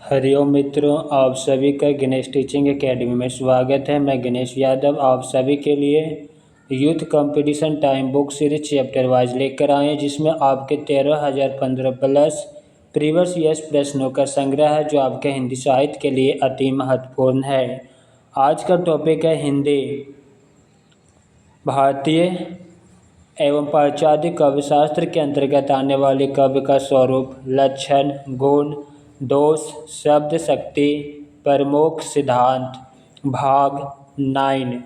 हरिओम मित्रों, आप सभी का गणेश टीचिंग एकेडमी में स्वागत है। मैं गणेश यादव आप सभी के लिए youth competition time book series chapter wise लेकर आए हैं, जिसमें आपके 13,015 प्लस प्रीवियस ईयर्स प्रश्नों का संग्रह है, जो आपके हिंदी साहित्य के लिए अति महत्वपूर्ण है। आज का टॉपिक है हिंदी। भारतीय एवं पाश्चात्य काव्यशास्त्र के अंतर्गत आने वाले काव्य का स्वरूप, लक्षण, गुण, दोष, शब्द शक्ति, प्रमुख सिद्धांत, भाग 9।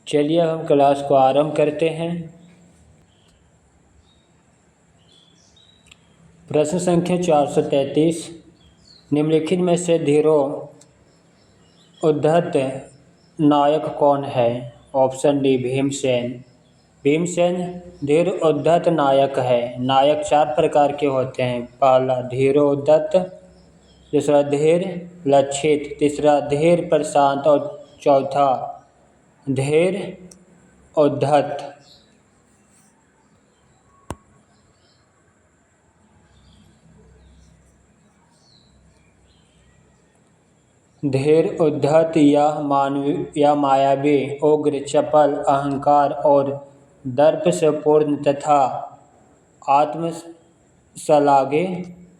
चलिए अब हम क्लास को आरंभ करते हैं। प्रश्न संख्या 433। निम्नलिखित में से धीरो उद्धत नायक कौन है? Option D Bhimsen. भीमसेन धीर उद्धत नायक है। नायक 4 प्रकार के होते हैं। पहला धीरो उद्धत, दूसरा धीर लक्षित, तीसरा धीर प्रशांत और चौथा धीर उद्धत। धीर उद्धत या मायावी, उग्र, चपल, अहंकार और दर्प से पूर्ण तथा आत्मश्लाघी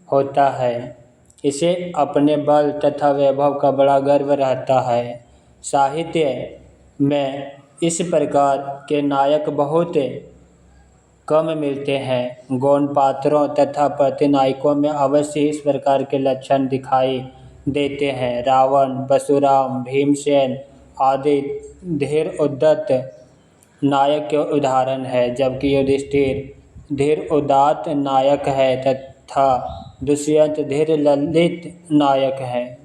होता है। इसे अपने बल तथा वैभव का बड़ा गर्व रहता है। साहित्य में इस प्रकार के नायक बहुत कम मिलते हैं। गौण पात्रों तथा प्रतिनायकों में अवश्य इस प्रकार के लक्षण दिखाई देते हैं। रावण, परशुराम, भीमसेन आदि धीर उद्धत नायक के उदाहरण है, जबकि युधिष्ठिर धीर उदात्त नायक है तथा दुष्यंत धीर ललित नायक है।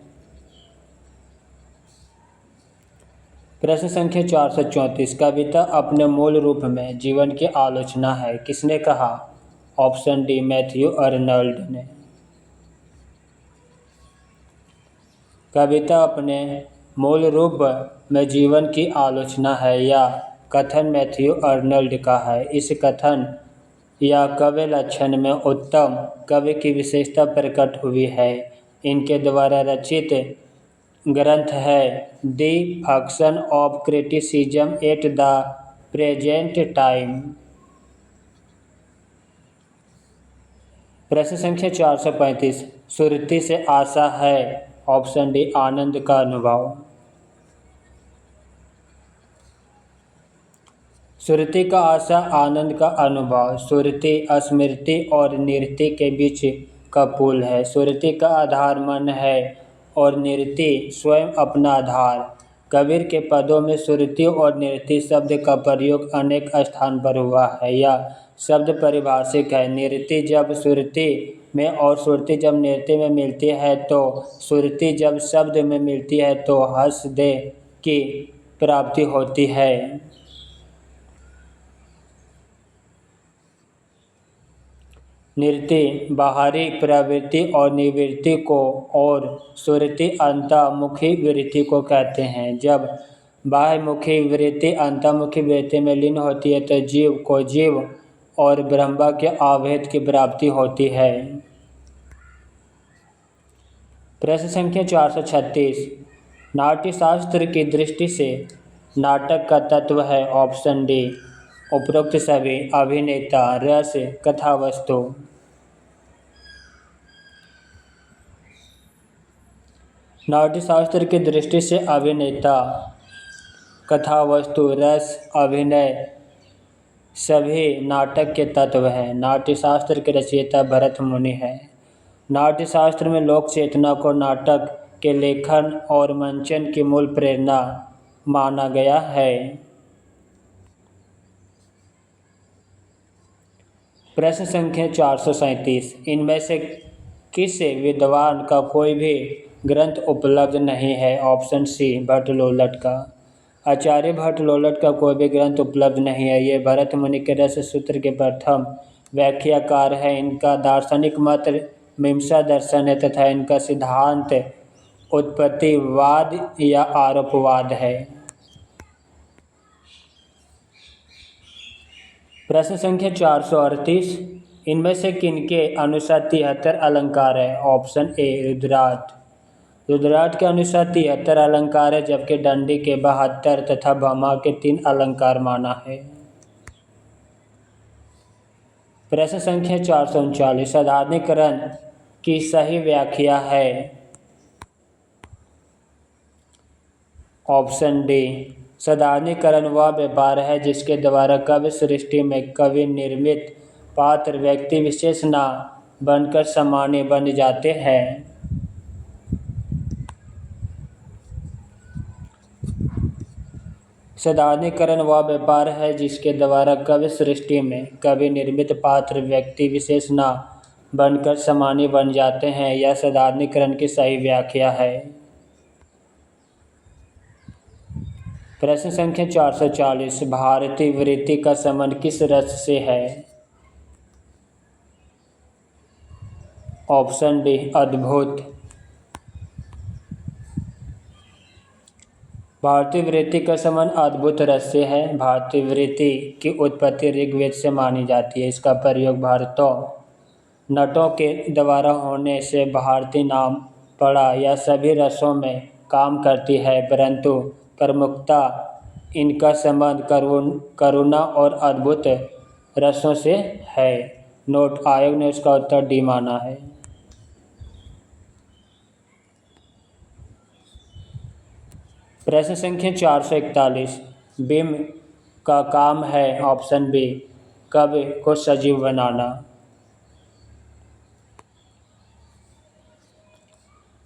प्रश्न संख्या 434। कविता अपने मूल रूप में जीवन की आलोचना है, किसने कहा? ऑप्शन डी मैथ्यू अर्नल्ड ने। कविता अपने मूल रूप में जीवन की आलोचना है या कथन मैथ्यू अर्नल्ड का है। इस कथन या काव्य लक्षण में उत्तम कवि की विशेषता प्रकट हुई है। इनके द्वारा रचित ग्रंथ है the function of criticism at the present time. प्रश्न संख्या 435। सुरति से आशा है। ऑप्शन डी आनंद का अनुभव। सुरति का आशा, आनंद का अनुभव। सुरति स्मृति और निरति के बीच का पुल है। सुरति का आधार मन है और निरति स्वयं अपना आधार। कबीर के पदों में सुरति और निरति शब्द का प्रयोग अनेक स्थान पर हुआ है। यह शब्द परिभाषिक है। निरति जब सुरति में और सुरति जब निरति में मिलती है तो सुरति जब शब्द में मिलती है तो हसदे की प्राप्ति होती है। निरति बाहरी प्रवृत्ति और निवृत्ति को और सुरति अंतर्मुखी वृत्ति को कहते हैं। जब बाह्यमुखी वृत्ति अंतर्मुखी वृत्ति में लीन होती है तो जीव को जीव और ब्रह्म के अभेद की प्राप्ति होती है। प्रश्न संख्या 436। नाट्यशास्त्र की दृष्टि से नाटक का तत्व है। ऑप्शन डी उपरोक्त सभी, अभिनेता, रस, कथावस्तु। नाट्यशास्त्र की दृष्टि से अभिनेता, कथावस्तु, रस, अभिनय सभी नाटक के तत्व हैं। नाट्यशास्त्र के रचयिता भरत मुनि हैं। नाट्यशास्त्र में लोक चेतना को नाटक के लेखन और मंचन की मूल प्रेरणा माना गया है। प्रश्न संख्या 437। इनमें से किस विद्वान का कोई भी ग्रंथ उपलब्ध नहीं है? ऑप्शन सी भट्टलोलट का। आचार्य भट्टलोलट का कोई भी ग्रंथ उपलब्ध नहीं है। ये भरत मुनि के रस सूत्र के प्रथम व्याख्याकार है। इनका दार्शनिक मत मीमांसा दर्शन है तथा इनका सिद्धांत उत्पत्तिवाद या आरोपवाद है। प्रश्न संख्या 438। इनमें से किनके अनुसार 73 अलंकार है? ऑप्शन ए रुद्रार्थ। रुद्रार्थ के अनुसार 73 अलंकार है, जबकि दंडी के 72 तथा भामा के 3 अलंकार माना है। प्रश्न संख्या 439, साधारणीकरण की सही व्याख्या है? ऑप्शन डी, साधारणीकरण वह व्यापार है जिसके द्वारा काव्य सृष्टि में कवि निर्मित पात्र व्यक्ति विशेष न बनकर सामान्य बन जाते हैं। साधारणीकरण वह व्यापार है जिसके द्वारा काव्य सृष्टि में कवि निर्मित पात्र व्यक्ति विशेष न बनकर सामान्य बन जाते हैं। यह साधारणीकरण की सही व्याख्या है। प्रश्न संख्या 440, भारतीय वृत्ति का संबंध किस रस से है? ऑप्शन डी, अद्भुत। भारतीय वृत्ति का संबंध अद्भुत रस से है। भारतीय वृत्ति की उत्पत्ति ऋग्वेद से मानी जाती है। इसका प्रयोग भारतों नटों के द्वारा होने से भारतीय नाम पड़ा। यह सभी रसों में काम करती है, परंतु प्रमुखतः इनका संबंध करुणा और अद्भुत रसों से है। नोट, आयोग ने उसका उत्तर डी माना है। प्रश्न संख्या 441, भीम का काम है? ऑप्शन बी, काव्य को सजीव बनाना।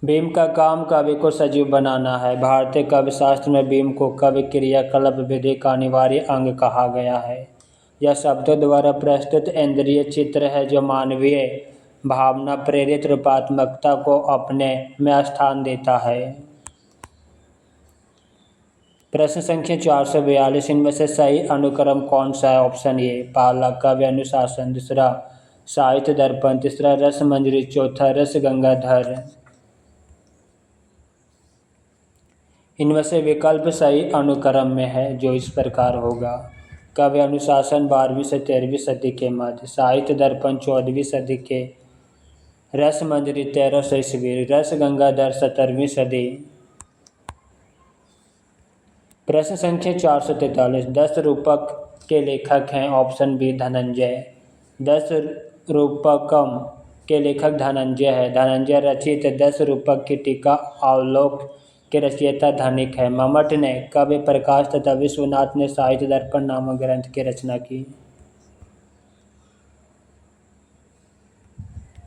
भीम का काम काव्य को सजीव बनाना है। भारतीय काव्य शास्त्र में भीम को काव्य क्रियाकलाप विधि का अनिवार्य अंग कहा गया है। यह शब्दों द्वारा प्रस्तुत इंद्रिय चित्र है जो मानवीय भावना प्रेरित रूपात्मकता को अपने में स्थान देता है। प्रश्न संख्या 442, इनमें से सही अनुक्रम कौन सा है? ऑप्शन ए पहला काव्य अनुशासन, दूसरा साहित्य दर्पण, तीसरा रस मंजरी, चौथा रस गंगाधर। इनमें से विकल्प सही अनुक्रम में है, जो इस प्रकार होगा। काव्य अनुशासन 12वीं से 13वीं सदी के मध्य, साहित्य दर्पण 14वीं सदी के, रस मंजरी 1300 ईस्वी, रस गंगाधर 17वीं सदी। प्रश्न संख्या 443, 10 रूपक के लेखक हैं? Option B Dhananjay. 10 रूपकम के लेखक धनंजय है। धनंजय रचित 10 रूपक की टीका अवलोक के रचयिता धनिक है। मम्मट ने काव्य प्रकाश तथा विश्वनाथ ने साहित्य दर्पण नामक ग्रंथ की रचना की।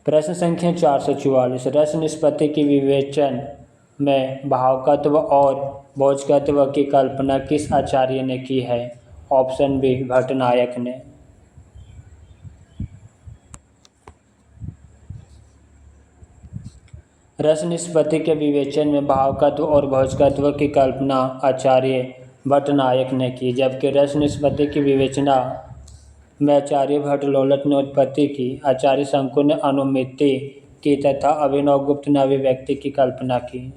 प्रश्न संख्या 444, रस निष्पत्ति की विवेचन में भावकत्व और भोजकत्व की कल्पना किस आचार्य ने की है? ऑप्शन बी भट्टनायक ने। रस निष्पत्ति के विवेचन में भावकत्व और भोजकत्व की कल्पना आचार्य भट्टनायक ने की, जबकि रस निष्पत्ति की विवेचना में आचार्य भट्टलोलट ने उत्पत्ति की। आचार्य शंकु ने अनुमिति की तथा अभिनव गुप्त ने अभिव्यक्ति की कल्पना की।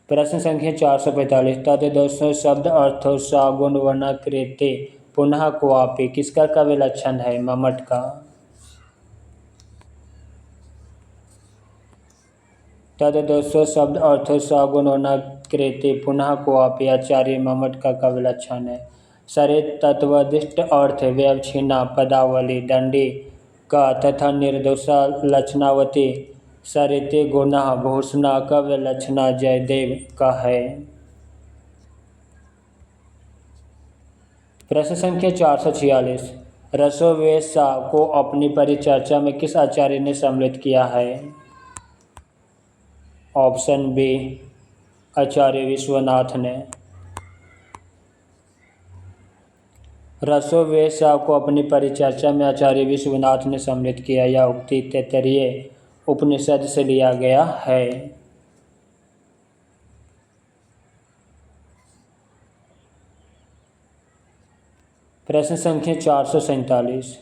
प्रश्न संख्या 445, तद्दोषो शब्द अर्थो सगुण वर्णाकृति पुनः क्वापि किसका काव्य लक्षण है? मम्मट का। तद्दोषो शब्द अर्थो सगुण वर्णाकृति पुनः क्वापि आचार्य मम्मट का काव्य लक्षण है। सरित तत्वदिष्ट अर्थ व्यवच्छिन्ना पदावली दंडी का तथा निर्दोषा लक्षणावती सरिते गुणः भूषणा काव्य लक्षणा जयदेव का है। प्रश्न संख्या 446, रसोवेशा को अपनी परिचर्चा में किस आचार्य ने सम्मिलित किया है? ऑप्शन बी आचार्य विश्वनाथ ने। रसोवेशा को अपनी परिचर्चा में आचार्य विश्वनाथ ने सम्मिलित किया। यह उक्ति तैत्तरीय उपनिषद से लिया गया है। प्रश्न संख्या 447,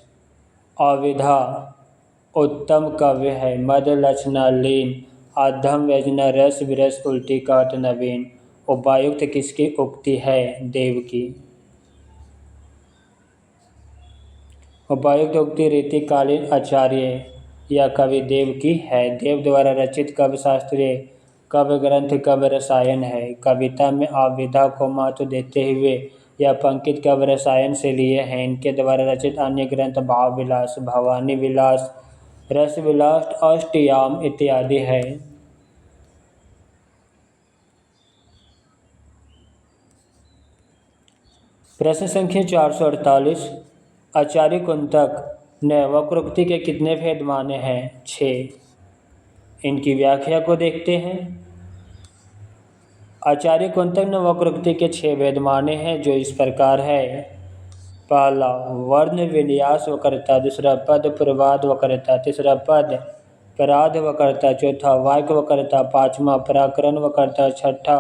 अविधा उत्तम काव्य है। मद लक्षणा लीन अधम व्यजना रस विरस उल्टी काट नवीन। उपायुक्त किसकी उक्ति है? देव की। उपर्युक्त उक्ति रीतिकालीन आचार्य या कवि देव की है। देव द्वारा रचित काव्य शास्त्रीय काव्य ग्रंथ काव्य रसायन है। कविता में आविधा को महत्व देते हुए यह पंक्ति काव्य रसायन से लिए हैं। इनके द्वारा रचित अन्य ग्रंथ भाव विलास, भवानी विलास, रस विलास, अष्टयाम इत्यादि है। प्रश्न संख्या 448, आचार्य कुंतक ने वक्रोक्ति के कितने भेद माने हैं? 6। इनकी व्याख्या को देखते हैं। आचार्य कुंतक ने वक्रोक्ति के 6 भेद माने हैं, जो इस प्रकार है। पहला वर्ण विन्यास वक्रता, दूसरा पद प्रवाद वक्रता, तीसरा पद पराध वक्रता, चौथा वाक्य वक्रता, पांचवा प्राकरण वक्रता, छठा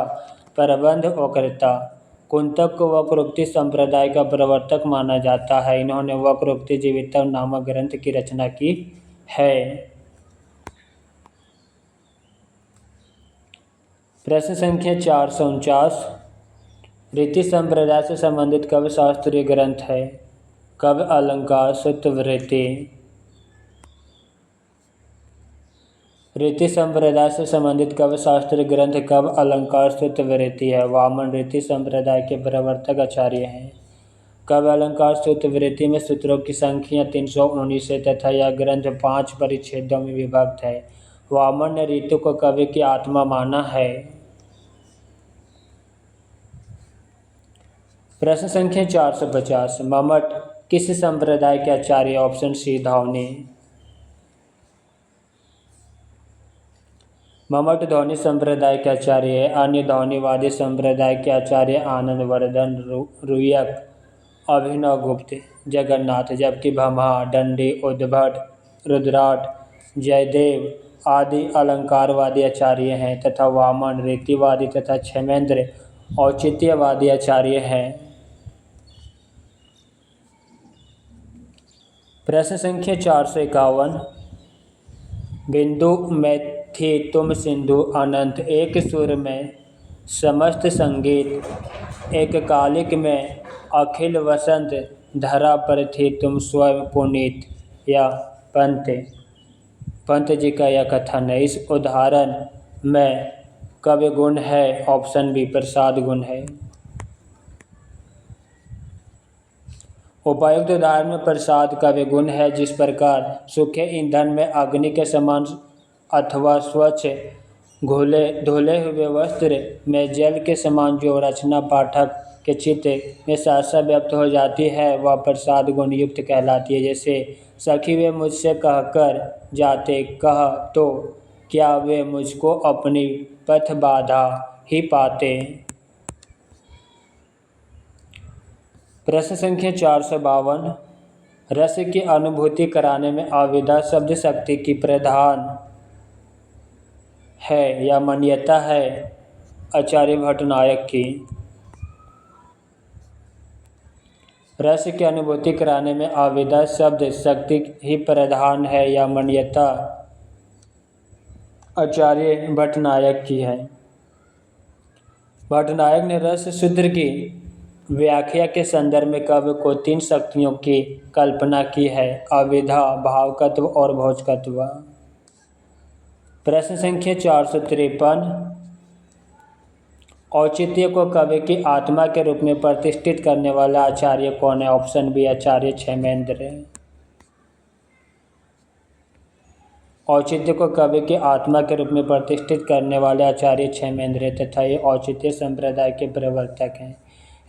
प्रबंध वक्रता। कुंतक को वक्रोक्ति संप्रदाय का प्रवर्तक माना जाता है। इन्होंने वक्रोक्ति जीवितम नामक ग्रंथ की रचना की है। प्रश्न संख्या 449, रीति संप्रदाय से संबंधित काव्य शास्त्रीय ग्रंथ है। काव्य अलंकार, श्रुतवृत्ति। रीति संप्रदाय से संबंधित काव्य शास्त्रीय ग्रंथ काव्य अलंकार, श्रुतवृत्ति है। वामन रीति संप्रदाय के प्रवर्तक आचार्य हैं। काव्य अलंकार श्रुतवृत्ति में सूत्रों की संख्या 319 है तथा यह ग्रंथ 5 परिच्छेदों में विभक्त है। वामन ने ऋतु को कवि की आत्मा माना है। प्रश्न संख्या 450, मम्मट किस संप्रदाय के आचार्य? ऑप्शन सी ध्वनि। मम्मट ध्वनि संप्रदाय के आचार्य है। अन्य ध्वनिवादी संप्रदाय के आचार्य आनंद वर्धन, रुयक, अभिनव गुप्त, जगन्नाथ, जबकि भम्हा, दंडी, उद्भट, रुद्राट, जयदेव आदि अलंकारवादी आचार्य हैं तथा वामन रीतिवादी तथा क्षेमेंद्र औचित्यवादी आचार्य हैं। प्रश्न संख्या 451, बिंदु मैथी तुम सिंधु अनंत, एक सुर में समस्त संगीत, एक कालिक में अखिल वसंत, धरा पर थी तुम स्वयं पुनीत। या पंत जी का यह कथन है। इस उदाहरण में कवि गुण है। ऑप्शन बी प्रसाद गुण है। उपर्युक्त उदाहरण में प्रसाद कवि गुण है। जिस प्रकार सूखे ईंधन में अग्नि के समान अथवा स्वच्छ धुले हुए वस्त्र में जल के समान जो रचना पाठक के चित्त में सहसा व्यक्त हो जाती है वह प्रसाद गुण युक्त कहलाती है। जैसे सखी वे मुझसे कहकर जाते, कह तो क्या वे मुझको अपनी पथ बाधा ही पाते। प्रश्न संख्या 452, रस की अनुभूति कराने में आविदा शब्द शक्ति की प्रधान है या मान्यता है आचार्य भट्टनायक की। रस की अनुभूति कराने में आविदा शब्द शक्ति ही प्रधान है या मान्यता आचार्य भट्टनायक की है। भट्टनायक ने रस सूत्र की व्याख्या के संदर्भ में काव्य को 3 शक्तियों की कल्पना की है, आविधा, भावकत्व और भोजकत्व। प्रश्न संख्या 453, औचित्य को कवि की आत्मा के रूप में प्रतिष्ठित करने वाला आचार्य कौन है? ऑप्शन बी आचार्य क्षेमेंद्र। औचित्य को कवि की आत्मा के रूप में प्रतिष्ठित करने वाले आचार्य क्षेमेंद्र तथा ये औचित्य संप्रदाय के प्रवर्तक हैं।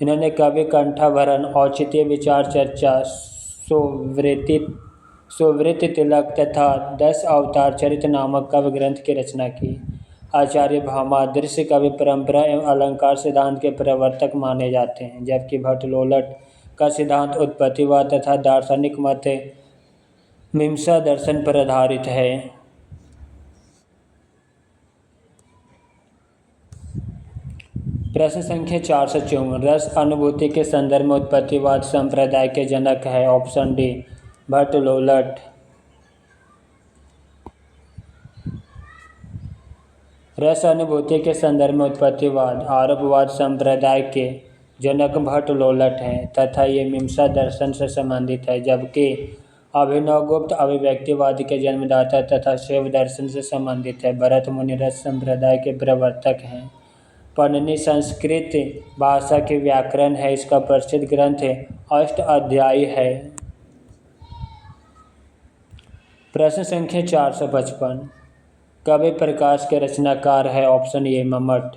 इन्होंने कवि कंठाभरण, औचित्य विचार चर्चा, सुवृत्ति तिलक तथा 10 अवतार चरित नामक काव्य ग्रंथ की रचना की। आचार्य भामा दृश्य काव्य परंपरा एवं अलंकार सिद्धांत के प्रवर्तक माने जाते हैं, जबकि भट्टलोलट का सिद्धांत उत्पत्तिवाद तथा दार्शनिक मत मीमांसा दर्शन पर आधारित है। प्रश्न संख्या 454, रस अनुभूति के संदर्भ में उत्पत्तिवाद संप्रदाय के जनक है। Option D Bhattalollata. रस अनुभूति के संदर्भ में उत्पत्तिवाद आरोपवाद संप्रदाय के जनक भट्ट लोलट हैं तथा ये मीमांसा दर्शन से संबंधित है, जबकि अभिनवगुप्त अभिव्यक्तिवाद के जन्मदाता तथा शैव दर्शन से संबंधित है। भरत मुनि रस संप्रदाय के प्रवर्तक हैं। पन्नी संस्कृत भाषा के व्याकरण है। इसका प्रसिद्ध ग्रंथ अष्टाध्यायी है। प्रश्न संख्या 455, काव्य प्रकाश के रचनाकार है। Option A Mammata.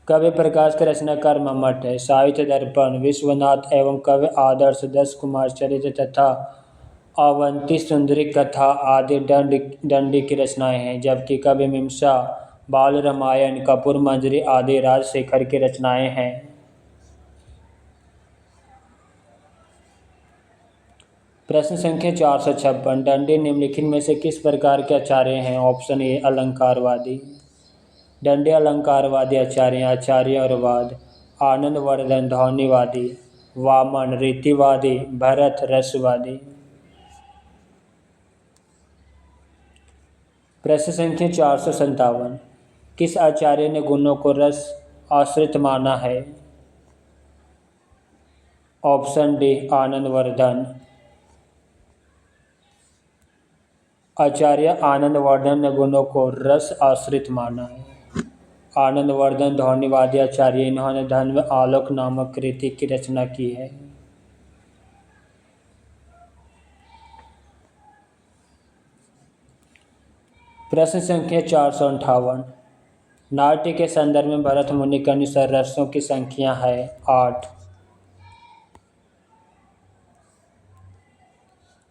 काव्य प्रकाश के रचनाकार मम्मट है। साहित्य दर्पण, विश्वनाथ एवं काव्य आदर्श, 10 कुमार चरित्र तथा अवंती सुंदरी कथा आदि दंडी की रचनाएं हैं, जबकि काव्य मीमांसा, बाल रामायण, कपूर मंजरी आदि राजशेखर की रचनाएं हैं। प्रश्न संख्या 456, दंडी निम्नलिखित में से किस प्रकार के आचार्य हैं। Option A अलंकारवादी। दंडी अलंकारवादी आचार्य आचार्य और वाद, आनंदवर्धन ध्वनिवादी, वामन रीतिवादी, भरत रसवादी। प्रश्न संख्या 457, किस आचार्य ने गुणों को रस आश्रित माना है। Option D Anandavardhana. आचार्य आनंदवर्धन ने गुणों को रस आश्रित माना है। आनंदवर्धन ध्वनिवादी आचार्य, इन्होंने धन्व आलोक नामक कृति की रचना की है। प्रश्न संख्या 458, नाट्य के संदर्भ में भरत मुनि के अनुसार रसों की संख्या है 8।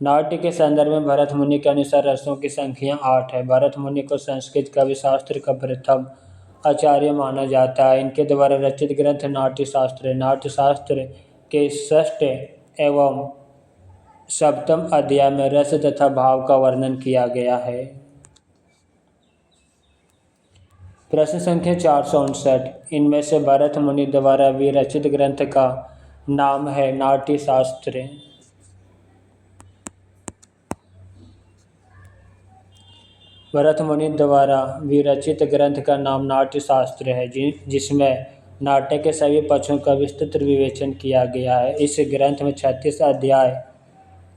नाट्य के संदर्भ में भरत मुनि के अनुसार रसों की संख्या 8 है। भरत मुनि को संस्कृत कवि शास्त्र का प्रथम आचार्य माना जाता है। इनके द्वारा रचित ग्रंथ नाट्य शास्त्र है। नाट्य शास्त्र के 6ठ एवं 7वें अध्याय में रस तथा भाव का वर्णन किया गया है। प्रश्न संख्या 459, इनमें से भरत मुनि द्वारा विरचित ग्रंथ का नाम है नाट्य शास्त्र। भरत मुनि द्वारा विरचित ग्रंथ का नाम नाट्य शास्त्र है, जिसमें नाट्य के सभी पक्षों का विस्तृत विवेचन किया गया है। इस ग्रंथ में 36 अध्याय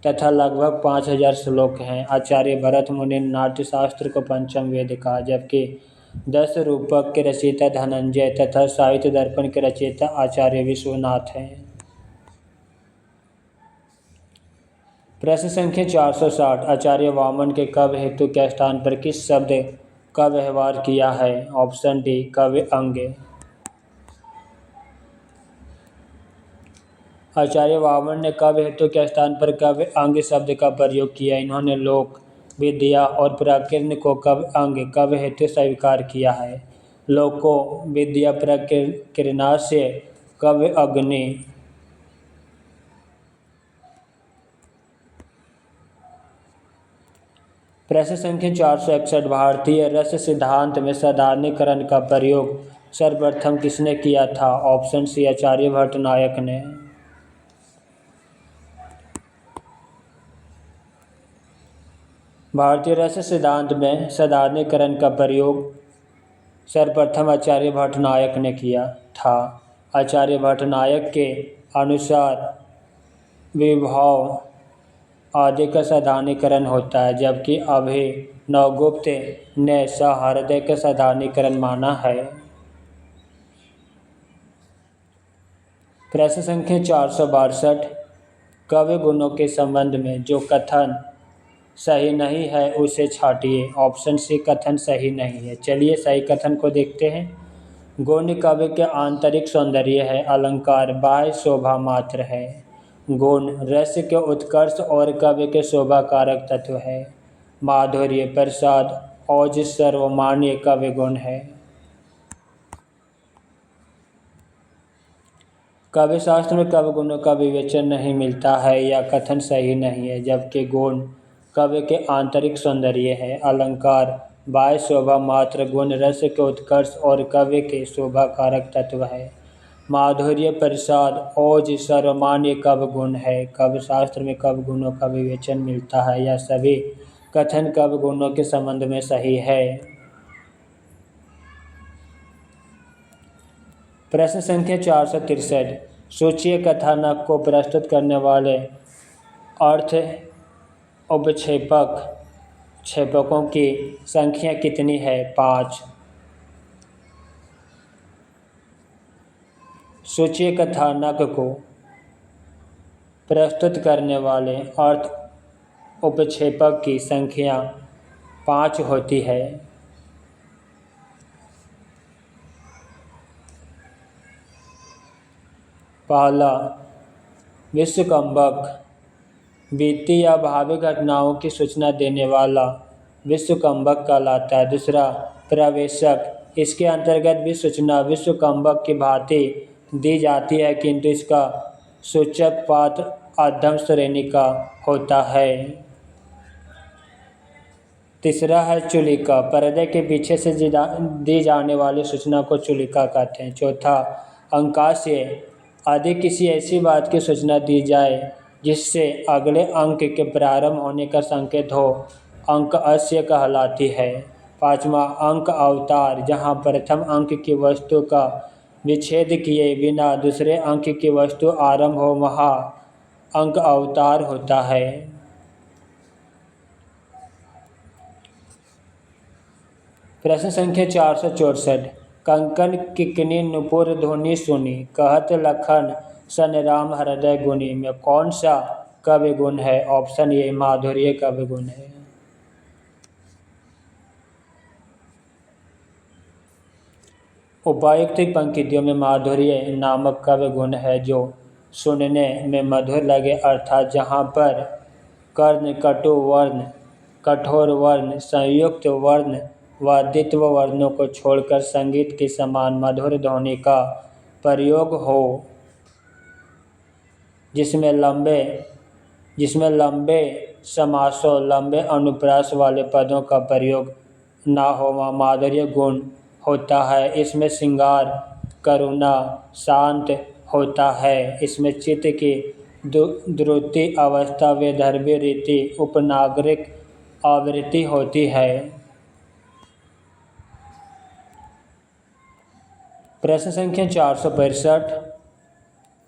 तथा लगभग 5000 श्लोक हैं। आचार्य भरत मुनि ने नाट्य शास्त्र को पंचम वेद कहा, जबकि 10 रूपक के रचयिता धनंजय तथा साहित्य दर्पण के रचयिता आचार्य विश्वनाथ हैं। प्रश्न संख्या 460, आचार्य वामन के काव्य हेतु के स्थान पर किस शब्द का व्यवहार किया है। ऑप्शन डी काव्य अंग। आचार्य वामन ने काव्य हेतु के स्थान पर काव्य अंग शब्द का प्रयोग किया। इन्होंने लोक विद्या और प्रकीर्ण को काव्य अंग काव्य हेतु स्वीकार किया है। लोको विद्या प्रकीर्णा से काव्य अग्नि। प्रश्न संख्या 461, भारतीय रस सिद्धांत में साधारणीकरण का प्रयोग सर्वप्रथम किसने किया था। ऑप्शन सी आचार्य भट्टनायक ने। भारतीय रस सिद्धांत में साधारणीकरण का प्रयोग सर्वप्रथम आचार्य भट्टनायक ने किया था। आचार्य भट्टनायक के अनुसार विभव आदि का साधारणीकरण होता है, जबकि अभिनवगुप्त ने सहृदय का साधारणीकरण माना है। प्रश्न संख्या 462, काव्य गुणों के संबंध में जो कथन सही नहीं है उसे छांटिए। ऑप्शन सी कथन सही नहीं है। चलिए सही कथन को देखते हैं। गुण काव्य के आंतरिक सौंदर्य है, अलंकार बाह्य शोभा मात्र है। गुण रस के उत्कर्ष और काव्य के शोभा कारक तत्व है। माधुर्य प्रसाद ओज सर्वमान्य काव्य गुण है। काव्य शास्त्र में काव्य गुणों का विवेचन नहीं मिलता है या कथन सही नहीं है, जबकि गुण काव्य के आंतरिक सौंदर्य है, अलंकार बाह्य शोभा मात्र, गुण रस के उत्कर्ष और काव्य के शोभा कारक तत्व है। माधुर्य प्रसाद ओज सर्वमान्य काव्य गुण है। काव्य शास्त्र में काव्य गुणों का विवेचन मिलता है या सभी कथन काव्य गुणों के संबंध में सही है। प्रश्न संख्या 463। सूचीय कथानक को प्रस्तुत करने वाले अर्थ उपक्षेपकों की संख्या कितनी है? 5। सूचीय कथानक को प्रस्तुत करने वाले अर्थ उपक्षेपक की संख्या 5 होती है। पहला, विश्वकंभक बीती या भावी घटनाओं की सूचना देने वाला विश्वकंभक कहलाता है। दूसरा, प्रवेशक, इसके अंतर्गत भी सूचना विश्वकंभक की भांति दी जाती है किंतु इसका सूचक पात्र अधम श्रेणी का होता है। तीसरा है चुलिका, पर्दे के पीछे से दी जाने वाली सूचना को चुलिका कहते हैं। चौथा, अंकास्य, यदि किसी ऐसी बात की सूचना दी जाए जिससे अगले अंक के प्रारंभ होने का संकेत हो, अंकअस्य कहलाती है। पाँचवा, अंक अवतार, जहाँ प्रथम अंक की वस्तु का विच्छेद किए बिना दूसरे अंक की वस्तु आरंभ हो, वहाँ अंक अवतार होता है। प्रश्न संख्या 464। कंकन किकनी नुपुर ध्वनि सुनी, कहत लखन सन राम हृदय गुनी में कौन सा कवि गुण है? ऑप्शन ए माधुर्य कवि गुण है। उपर्युक्त पंक्तियों में माधुर्य नामक कवि गुण है जो सुनने में मधुर लगे, अर्थात जहाँ पर कर्ण, कटु वर्ण, कठोर वर्ण, संयुक्त वर्ण व द्वित्व वर्णों को छोड़कर संगीत के समान मधुर ध्वनि का प्रयोग हो, जिसमें लंबे समासों, लंबे अनुप्रास वाले पदों का प्रयोग ना हो, वह माधुर्य गुण होता है। इसमें श्रृंगार, करुणा, शांत होता है। इसमें चित्त की द्रुति अवस्था, वैदर्भी रीति, उपनागरिक आवृत्ति होती है। प्रश्न संख्या 465।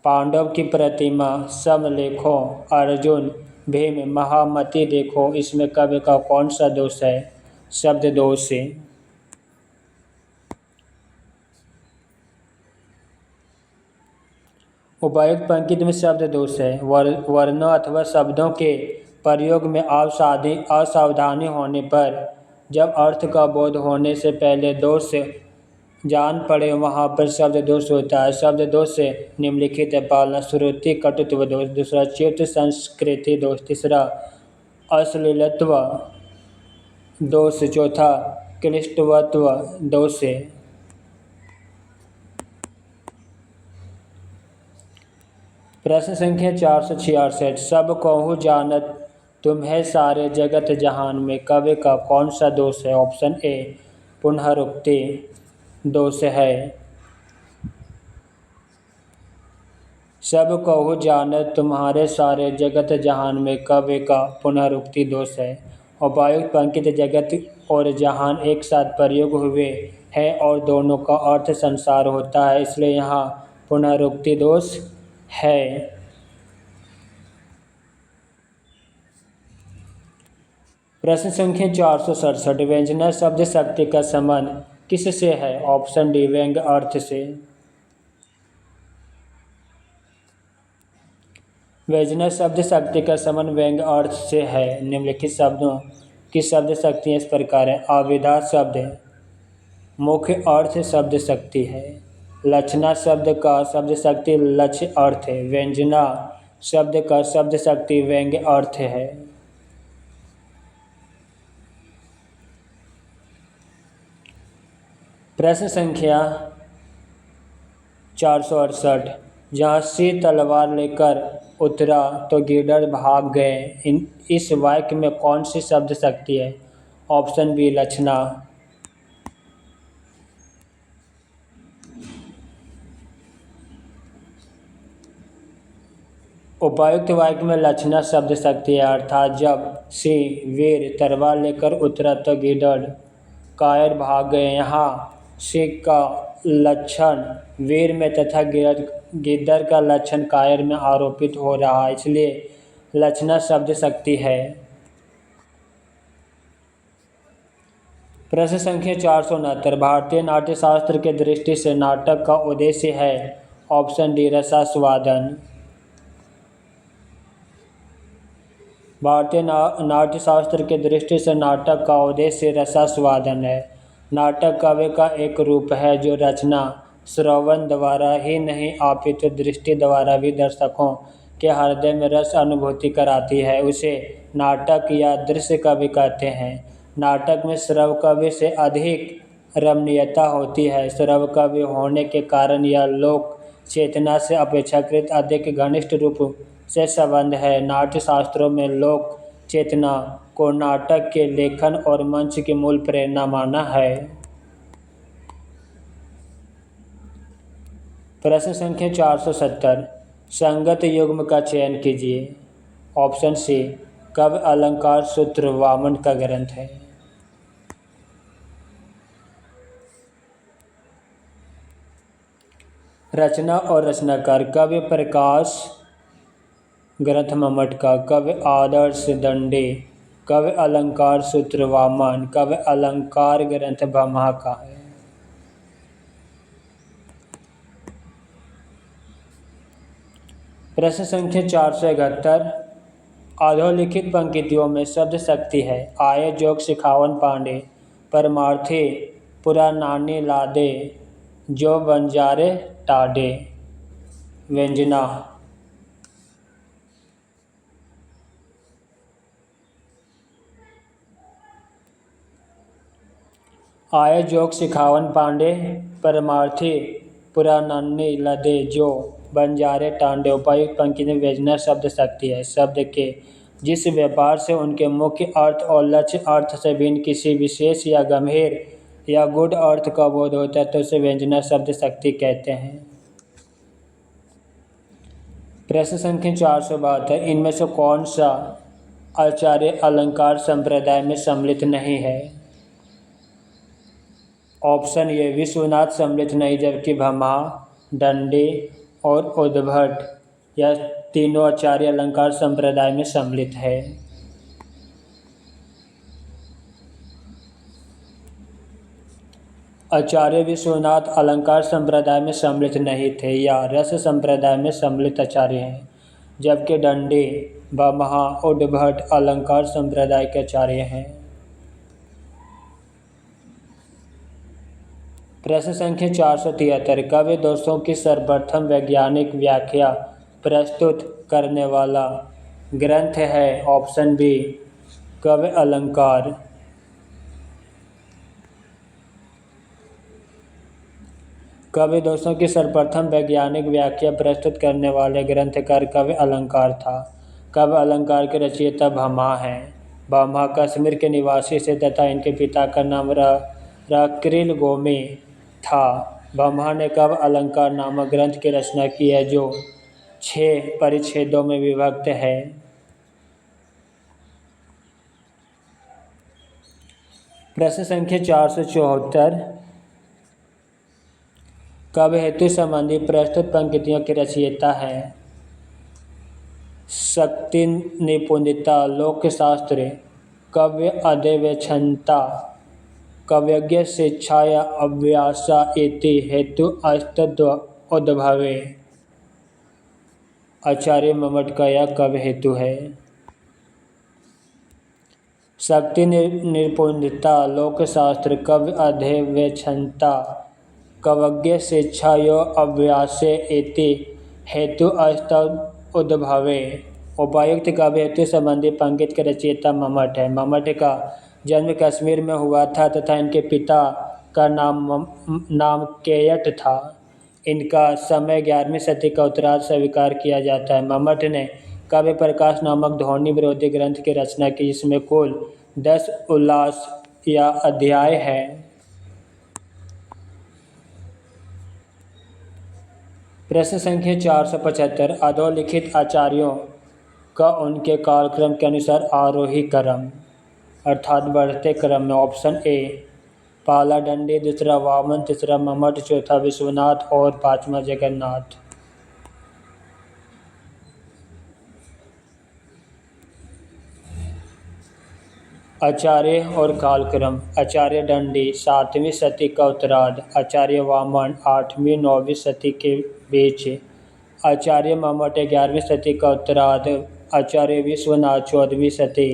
पांडव की प्रतिमा समलेखो, अर्जुन, भीम, महामति देखो, इसमें कवि का कौन सा दोष है? शब्द दोष से। उपर्युक्त पंक्ति में शब्द दोष है। वर्णों अथवा शब्दों के प्रयोग में असावधानी होने पर जब अर्थ का बोध होने से पहले दोष जान पड़े, वहाँ पर शब्द दोष होता है। शब्द दोष से निम्नलिखित है। पहला, श्रुति कटुत्व दोष। दूसरा, चित्त संस्कृति दोष। तीसरा, अश्लीलत्व दोष। चौथा, क्लिष्टवत्व दोष है। प्रश्न संख्या 466। सब कहूँ जानत तुम्हें सारे जगत जहान में, कवि का कौन सा दोष है? ऑप्शन ए पुनरुक्ति दोष है। सब कहूँ जानत तुम्हारे सारे जगत जहान में, कवि का पुनरुक्ति दोष है। उपर्युक्त पंक्ति जगत और जहान एक साथ प्रयोग हुए हैं और दोनों का अर्थ संसार होता है, इसलिए यहाँ पुनरुक्ति दोष है। प्रश्न संख्या 467। व्यंजना शब्द शक्ति का संबंध किससे है? ऑप्शन डी व्यंग्य अर्थ से। व्यंजना शब्द शक्ति का संबंध व्यंग्य अर्थ से है। निम्नलिखित शब्दों की शब्द शक्ति इस प्रकार है। अविधा शब्द मुख्य अर्थ शब्द शक्ति है। लक्षणा शब्द का शब्द शक्ति लक्ष्य अर्थ है। व्यंजना शब्द का शब्द शक्ति व्यंग्य अर्थ है। प्रश्न संख्या 468। जहाँ सिंह तलवार लेकर उतरा तो गिरधर भाग गए, इस वाक्य में कौन सी शब्द शक्ति है? ऑप्शन बी लक्षणा। उपर्युक्त वाक्य में लक्षणा शब्द शक्ति है, अर्थात जब सिंह वीर तलवार लेकर उतरा तो गिरधर कायर भाग गए। यहाँ सिंह का लक्षण वीर में तथा गिद्दर का लक्षण कायर में आरोपित हो रहा है, इसलिए लक्षणा शब्द शक्ति है। प्रश्न संख्या 469। भारतीय नाट्य शास्त्र के दृष्टि से नाटक का उद्देश्य है। ऑप्शन डी रसास्वादन। भारतीय नाट्य शास्त्र के दृष्टि से नाटक का उद्देश्य रसास्वादन है। नाटक काव्य का एक रूप है जो रचना श्रवण द्वारा ही नहीं अपितु दृष्टि द्वारा भी दर्शकों के हृदय में रस अनुभूति कराती है। उसे नाटक या दृश्य काव्य कहते हैं। नाटक में श्रव्य काव्य से अधिक रमणीयता होती है। श्रव्य काव्य होने के कारण यह लोक चेतना से अपेक्षाकृत अधिक घनिष्ठ रूप से संबंध है। नाट्य शास्त्रों में लोक चेतना को नाटक के लेखन और मंच की मूल प्रेरणा माना है। प्रश्न संख्या 470। संगत युग्म का चयन कीजिए। ऑप्शन सी काव्य अलंकार सूत्र वामन का ग्रंथ है। रचना और रचनाकार काव्य प्रकाश ग्रंथ मम्मट का, काव्य आदर्श दंडे, काव्य अलंकार सूत्र वामन, काव्य अलंकार ग्रंथ भामह का है। प्रश्न संख्या 471। अधोलिखित पंक्तियों में शब्द शक्ति है। आये जोग सिखावन पांडे, परमार्थी पुरानानी लादे, जो बंजारे टाडे। व्यंजना। आये जोग सिखावन पांडे, परमार्थी पुरानानी लदे, जो बंजारे टांडे। उपर्युक्त पंक्ति में व्यंजना शब्द शक्ति है। शब्द के जिस व्यापार से उनके मुख्य अर्थ और लक्ष्य अर्थ से भिन्न किसी विशेष या गंभीर या गूढ़ अर्थ का बोध होता है तो उसे व्यंजना शब्द शक्ति कहते हैं। प्रश्न संख्या 472। इनमें से कौन सा आचार्य अलंकार संप्रदाय में सम्मिलित नहीं है। ऑप्शन ए विश्वनाथ सम्मिलित नहीं, जबकि भामह, दंडे और उद्भट यह तीनों आचार्य अलंकार संप्रदाय में सम्मिलित है। आचार्य विश्वनाथ अलंकार संप्रदाय में सम्मिलित नहीं थे या रस संप्रदाय में सम्मिलित आचार्य हैं, जबकि दंडे, भामह, उद्भट अलंकार संप्रदाय के आचार्य हैं। प्रश्न संख्या 473। काव्य दोषों की सर्वप्रथम वैज्ञानिक व्याख्या प्रस्तुत करने वाला ग्रंथ है। ऑप्शन बी काव्य अलंकार। काव्य दोषों की सर्वप्रथम वैज्ञानिक व्याख्या प्रस्तुत करने वाले ग्रंथकार काव्य अलंकार था। काव्य अलंकार के रचयिता भामह हैं। भामह कश्मीर के निवासी थे तथा इनके पिता का नाम रकील गोमी था। भामह ने काव्य अलंकार नामक ग्रंथ की रचना की है जो 6 परिच्छेदों में विभक्त है। प्रश्न संख्या 474। काव्य हेतु संबंधी प्रस्तुत पंक्तियों के रचयिता हैं। शक्ति निपुणता लोकशास्त्र, काव्य अध्यवेक्षणता, काव्यज्ञ शिक्षाया अभ्यासा इति हेतु अस्तित्व उद्भवे। आचार्य मम्मट का यह काव्य हेतु है। शक्ति निपुणता लोकशास्त्र, काव्य अध्यवेक्षणता, काव्यज्ञ शिक्षाया अभ्यासे इति हेतु अस्तित्व उद्भवे। उपर्युक्त काव्य हेतु संबंधी पंक्ति के रचयिता मम्मट है। मम्मट का जन्म कश्मीर में हुआ था तथा इनके पिता का नाम केयट था। इनका समय 11वीं सदी का उत्तरार्ध स्वीकार किया जाता है। मम्मट ने काव्य प्रकाश नामक ध्वनि विरोधी ग्रंथ की रचना की, जिसमें कुल 10 उल्लास या अध्याय हैं। प्रश्न संख्या 475। अधोलिखित आचार्यों का उनके कालक्रम के अनुसार आरोही क्रम अर्थात बढ़ते क्रम में। ऑप्शन ए पहला दंडी, दूसरा वामन, तीसरा मम्मट, चौथा विश्वनाथ और पांचवा जगन्नाथ। आचार्य और कालक्रम। आचार्य दंडी 7वीं सदी का उत्तरार्ध, आचार्य वामन 8वीं 9वीं सदी के बीच, आचार्य मम्मट 11वीं सदी का उत्तरार्ध, आचार्य विश्वनाथ 14वीं सदी,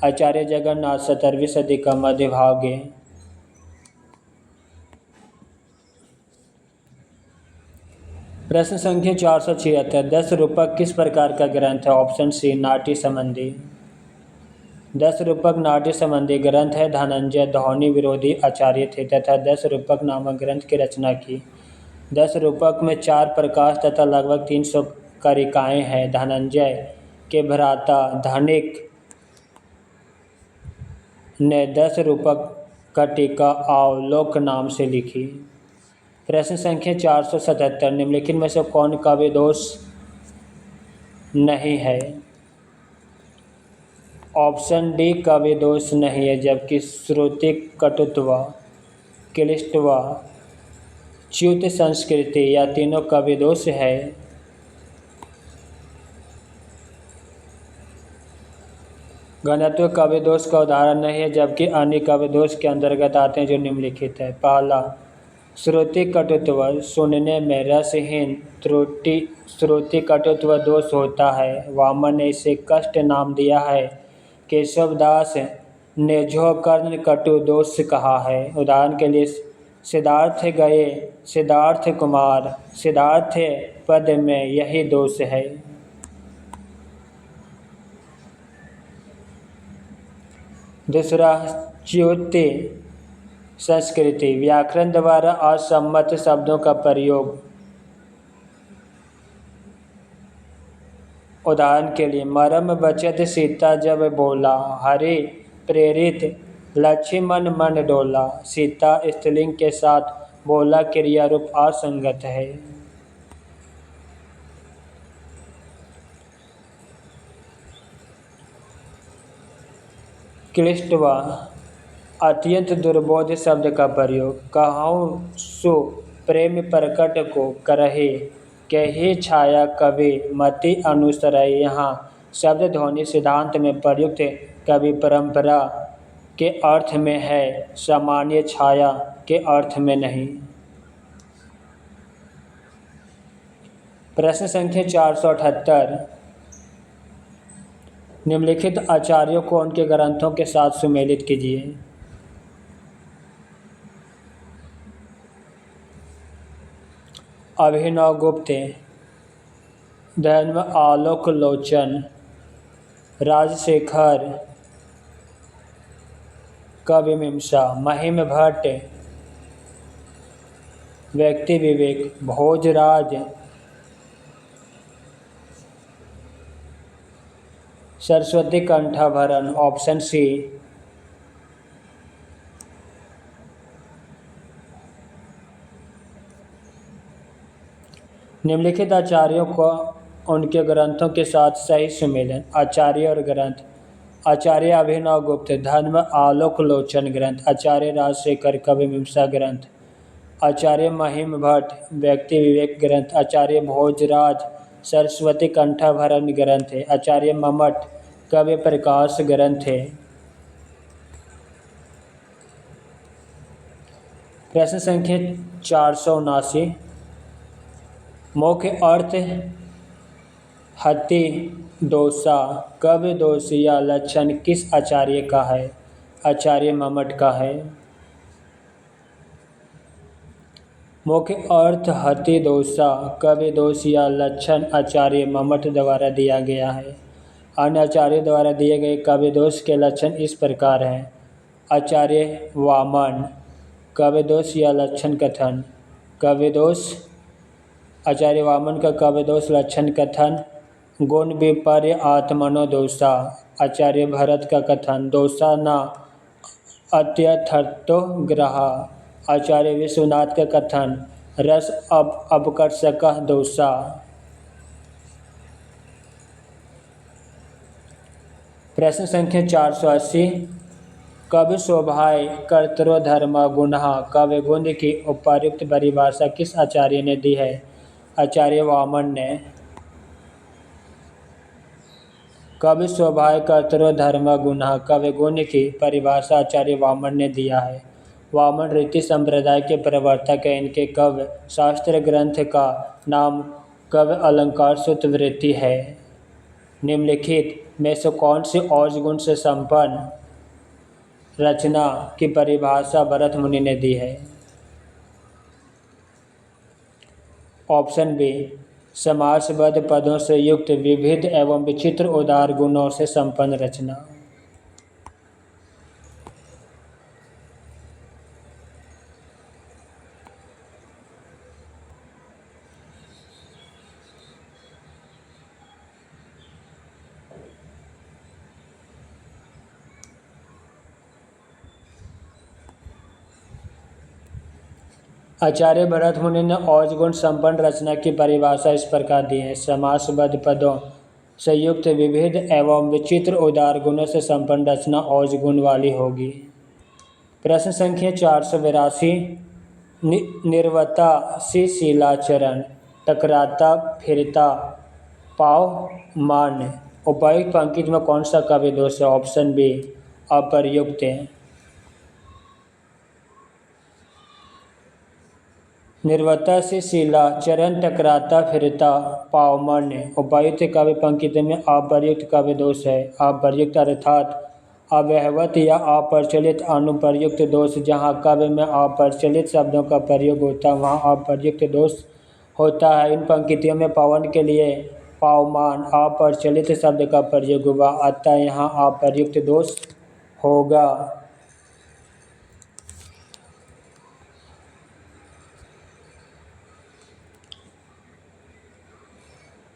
आचार्य जगन्नाथ 17वीं सदी का मध्य भाग। प्रश्न संख्या 476। 10 रूपक किस प्रकार का ग्रंथ है? ऑप्शन सी नाट्य संबंधी। 10 रूपक नाट्य संबंधी ग्रंथ है। धनंजय ध्वनि विरोधी आचार्य थे तथा 10 रूपक नामक ग्रंथ की रचना की। 10 रूपक में 4 प्रकाश तथा लगभग 300 कारिकाएँ हैं। धनंजय के भ्राता धनिक ने 10 रूपक का टीका अवलोक नाम से लिखी। प्रश्न संख्या 477। निम्नलिखित में से कौन काव्य दोष नहीं है? ऑप्शन डी काव्य दोष नहीं है, जबकि श्रुति कटुत्व, क्लिष्टव, च्युत संस्कृति या तीनों काव्य दोष है। घनत्व काव्य दोष का उदाहरण नहीं है, जबकि अन्य काव्य दोष के अंतर्गत आते हैं जो निम्नलिखित है। पहला, श्रुति कटुत्व, सुनने में रसहीन त्रुटि श्रुति कटुत्व दोष होता है। वामन ने इसे कष्ट नाम दिया है। केशवदास ने जो कर्ण कटु दोष कहा है। उदाहरण के लिए सिद्धार्थ गए, सिद्धार्थ कुमार, सिद्धार्थ पद में यही दोष है। दूसरा, च्युति संस्कृति, व्याकरण द्वारा असम्मत शब्दों का प्रयोग। उदाहरण के लिए मरम बचत सीता जब बोला, हरि प्रेरित लक्ष्मण मन डोला। सीता स्त्रीलिंग के साथ बोला क्रिया रूप असंगत है। क्लिष्टव, अत्यंत दुर्बोध शब्द का प्रयोग। कहूँ सो प्रेम प्रकट को करहे, कही छाया कवि मति अनुसरय। यहाँ शब्द ध्वनि सिद्धांत में प्रयुक्त कवि परंपरा के अर्थ में है, सामान्य छाया के अर्थ में नहीं। प्रश्न संख्या 478। निम्नलिखित आचार्यों को उनके ग्रंथों के साथ सुमेलित कीजिए। अभिनव गुप्त, धर्म आलोक लोचन, राजशेखर, कविमीमांसा, महिम भट्ट, व्यक्ति विवेक, भोजराज, सरस्वती कंठाभरण। Option C. निम्नलिखित आचार्यों को उनके ग्रंथों के साथ सही सुमेलन। आचार्य और ग्रंथ। आचार्य अभिनव गुप्त धर्म आलोक लोचन ग्रंथ, आचार्य राजशेखर कविमीमांसा ग्रंथ, आचार्य महिम भट्ट व्यक्ति विवेक ग्रंथ, आचार्य भोजराज सरस्वती कंठाभरण ग्रंथ है, आचार्य मम्मट कवि प्रकाश ग्रंथ है। प्रश्न संख्या 479। मुख्य अर्थ हति दोषा कवि दोष या लक्षण किस आचार्य का है? आचार्य मम्मट का है। मुख्य अर्थ हति दोषा कवि दोष या लक्षण आचार्य मम्मट द्वारा दिया गया है। अन्य आचार्य द्वारा दिए गए कवि दोष के लक्षण इस प्रकार हैं। आचार्य वामन कवि दोष या लक्षण कथन। कवि दोष आचार्य वामन का कवि दोष लक्षण कथन। गुण विपर्य आत्मनो दोषा आचार्य भरत का कथन। दोषा न अत्यथर्तो ग्रहा आचार्य विश्वनाथ का कथन। रस अपकर्षक दोषा। प्रश्न संख्या 480। कवि स्वभाव कर्तृधर्म गुणः काव्य गुण की उपर्युक्त परिभाषा किस आचार्य ने दी है? आचार्य वामन ने। कवि स्वभाव कर्तृधर्म गुणः काव्य गुण की परिभाषा आचार्य वामन ने दिया है। वामन रीति संप्रदाय के प्रवर्तक हैं। इनके काव्य शास्त्र ग्रंथ का नाम काव्य अलंकार सूत्रवृत्ति है। निम्नलिखित में से कौन सी औज गुण से संपन्न रचना की परिभाषा भरत मुनि ने दी है? ऑप्शन बी, समासबद्ध पदों से युक्त विविध एवं विचित्र उदार गुणों से संपन्न रचना। आचार्य भरत मुनि ने औज गुण संपन्न रचना की परिभाषा इस प्रकार दी है। समासबद्ध पदों से युक्त विविध एवं विचित्र उदार गुणों से संपन्न रचना औज गुण वाली होगी। प्रश्न संख्या 482। निर्वता सी शीलाचरण टकराता फिरता पाव मान उपर्युक्त पंक्ति में कौन सा काव्य दोष है? ऑप्शन बी, अपर्युक्त है। निर्वता से शीला चरण टकराता फिरता पावमान उपर्युक्त काव्य पंक्ति में अपर्युक्त काव्य दोष है। अपर्युक्त अर्थात अव्यवहित या अप्रचलित। अनुपर्युक्त दोष जहाँ काव्य में अप्रचलित शब्दों का प्रयोग होता है वहाँ अपर्युक्त दोष होता है। इन पंक्तियों में पवन के लिए पावमान अप्रचलित शब्द का प्रयोग हुआ, अतः यहाँ अपर्युक्त दोष होगा।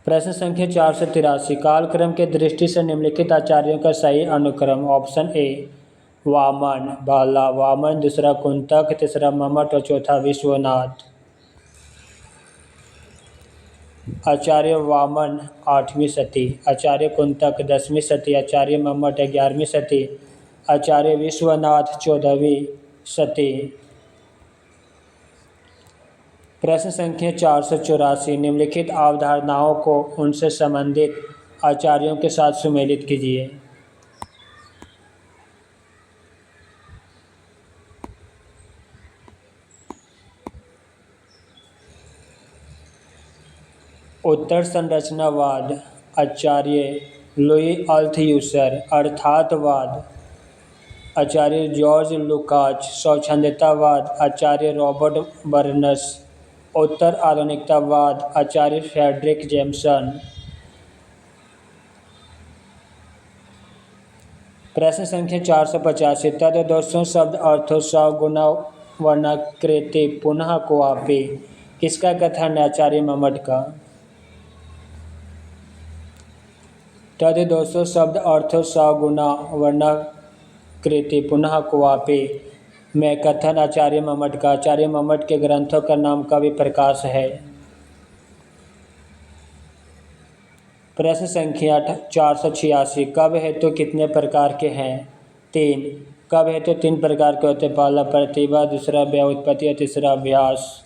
प्रश्न संख्या 483। कालक्रम के दृष्टि से निम्नलिखित आचार्यों का सही अनुक्रम। ऑप्शन ए, वामन बाला वामन, दूसरा कुंतक, तीसरा मम्मट और चौथा विश्वनाथ। आचार्य वामन 8वीं शती, आचार्य कुंतक 10वीं शती, आचार्य मम्मट 11वीं शती, आचार्य विश्वनाथ 14वीं शती। प्रश्न संख्या 484। निम्नलिखित अवधारणाओं को उनसे संबंधित आचार्यों के साथ सुमेलित कीजिए। उत्तर संरचनावाद आचार्य लुई अल्थह्यूसर, अर्थातवाद आचार्य जॉर्ज लुकाच, स्वच्छंदतावाद आचार्य रॉबर्ट बर्नस, उत्तर आधुनिकतावाद आचार्य फ्रेडरिक जेम्सन। प्रश्न संख्या 485। तद्दोषों शब्द अर्थों सगुणा वर्णाकृति पुनः क्वापि किसका कथन है? आचार्य मम्मट का। तद्दोषों शब्द अर्थों सगुणा वर्णाकृति पुनः क्वापि में कथन आचार्य मम्मट का। आचार्य मम्मट के ग्रंथों का नाम कवि प्रकाश है। प्रश्न संख्या 486। कवि हेतु कितने प्रकार के हैं? 3। कवि हेतु 3 प्रकार के होते हैं। पहला प्रतिभा, दूसरा व्युत्पत्ति और तीसरा अभ्यास।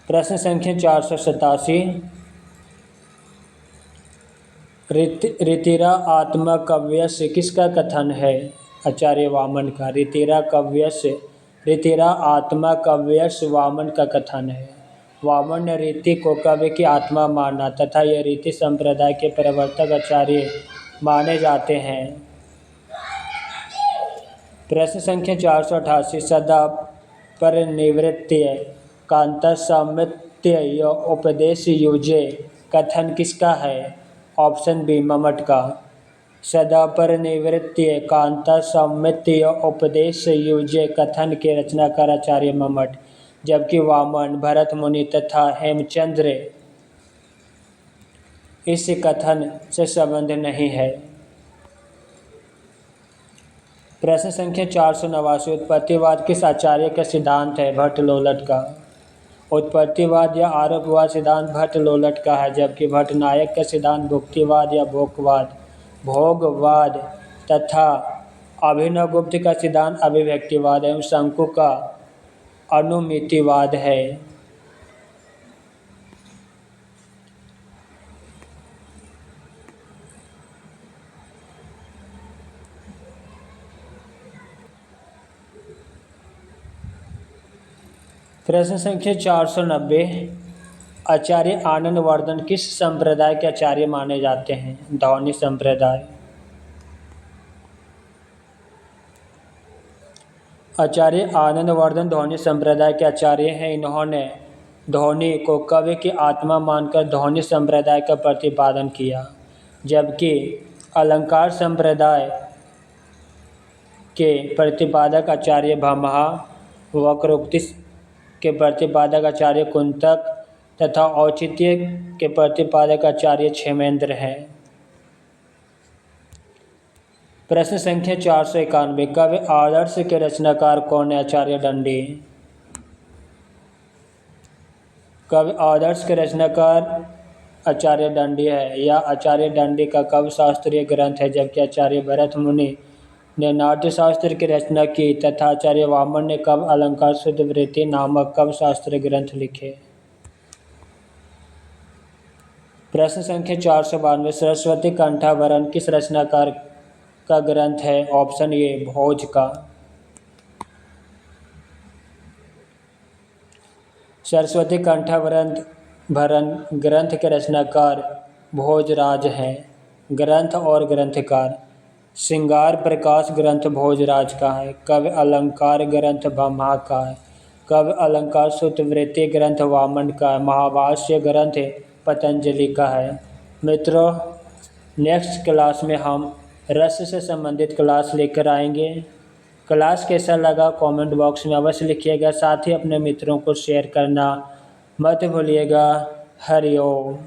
प्रश्न संख्या 487। ऋतिरा आत्मा काव्यस्य किसका कथन है? आचार्य वामन का। ऋतिरा आत्मा काव्यस्य वामन का कथन है। वामन ने रीति को काव्य की आत्मा माना तथा यह रीति संप्रदाय के प्रवर्तक आचार्य माने जाते हैं। प्रश्न संख्या 488। सदा परिनिवृत्य कांता सामित्य उपदेश युजे कथन किसका है? ऑप्शन बी, मम्मट का। सदा परिनिवृत्य कांता सामित्य उपदेश युजे कथन के रचनाकार आचार्य मम्मट, जबकि वामन, भरत मुनि तथा हेमचंद्र इस कथन से संबंध नहीं है। प्रश्न संख्या 489। उत्पत्तिवाद किस आचार्य का सिद्धांत है? भट्ट लोलट का। उत्पत्तिवाद या आरोपवाद सिद्धांत भट्ट लोलट का है, जबकि भट्ट नायक का सिद्धांत भुक्तिवाद या भोगवाद तथा अभिनवगुप्त का सिद्धांत अभिव्यक्तिवाद एवं शंकु का अनुमितिवाद है। प्रश्न संख्या 490, आचार्य आनंदवर्धन किस संप्रदाय के आचार्य माने जाते हैं? ध्वनि संप्रदाय। आचार्य आनंदवर्धन ध्वनि संप्रदाय के आचार्य हैं। इन्होंने ध्वनि को कवि की आत्मा मानकर ध्वनि संप्रदाय का प्रतिपादन किया, जबकि अलंकार संप्रदाय के प्रतिपादक आचार्य भामह, वक्रोक्ति के प्रतिपादक आचार्य कुंतक तथा औचित्य के प्रतिपादक आचार्य क्षेमेंद्र हैं। प्रश्न संख्या 491, काव्य आदर्श के रचनाकार कौन है? आचार्य दंडी। काव्य आदर्श के रचनाकार आचार्य दंडी है। यह आचार्य दंडी का काव्य शास्त्रीय ग्रंथ है, जबकि आचार्य भरत मुनि ने नाट्य शास्त्र की रचना की तथा आचार्य वामन ने काव्य अलंकार शुद्धवृत्ति नामक काव्य शास्त्रीय ग्रंथ लिखे। प्रश्न संख्या 492, सरस्वती कंठाभरण किस रचनाकार का ग्रंथ है? ऑप्शन ए भोज का। सरस्वती कंठाभरण ग्रंथ के रचनाकार भोजराज हैं। ग्रंथ और ग्रंथकार, श्रृंगार प्रकाश ग्रंथ भोजराज का है। काव्य अलंकार ग्रंथ भामह का है। काव्य अलंकार शुद्धवृत्ति ग्रंथ वामन का है। महाभाष्य ग्रंथ पतंजलि का है। मित्रों, नेक्स्ट क्लास में हम रस से संबंधित क्लास लेकर आएंगे। क्लास कैसा लगा कमेंट बॉक्स में अवश्य लिखिएगा, साथ ही अपने मित्रों को शेयर करना मत भूलिएगा। हरि ओम।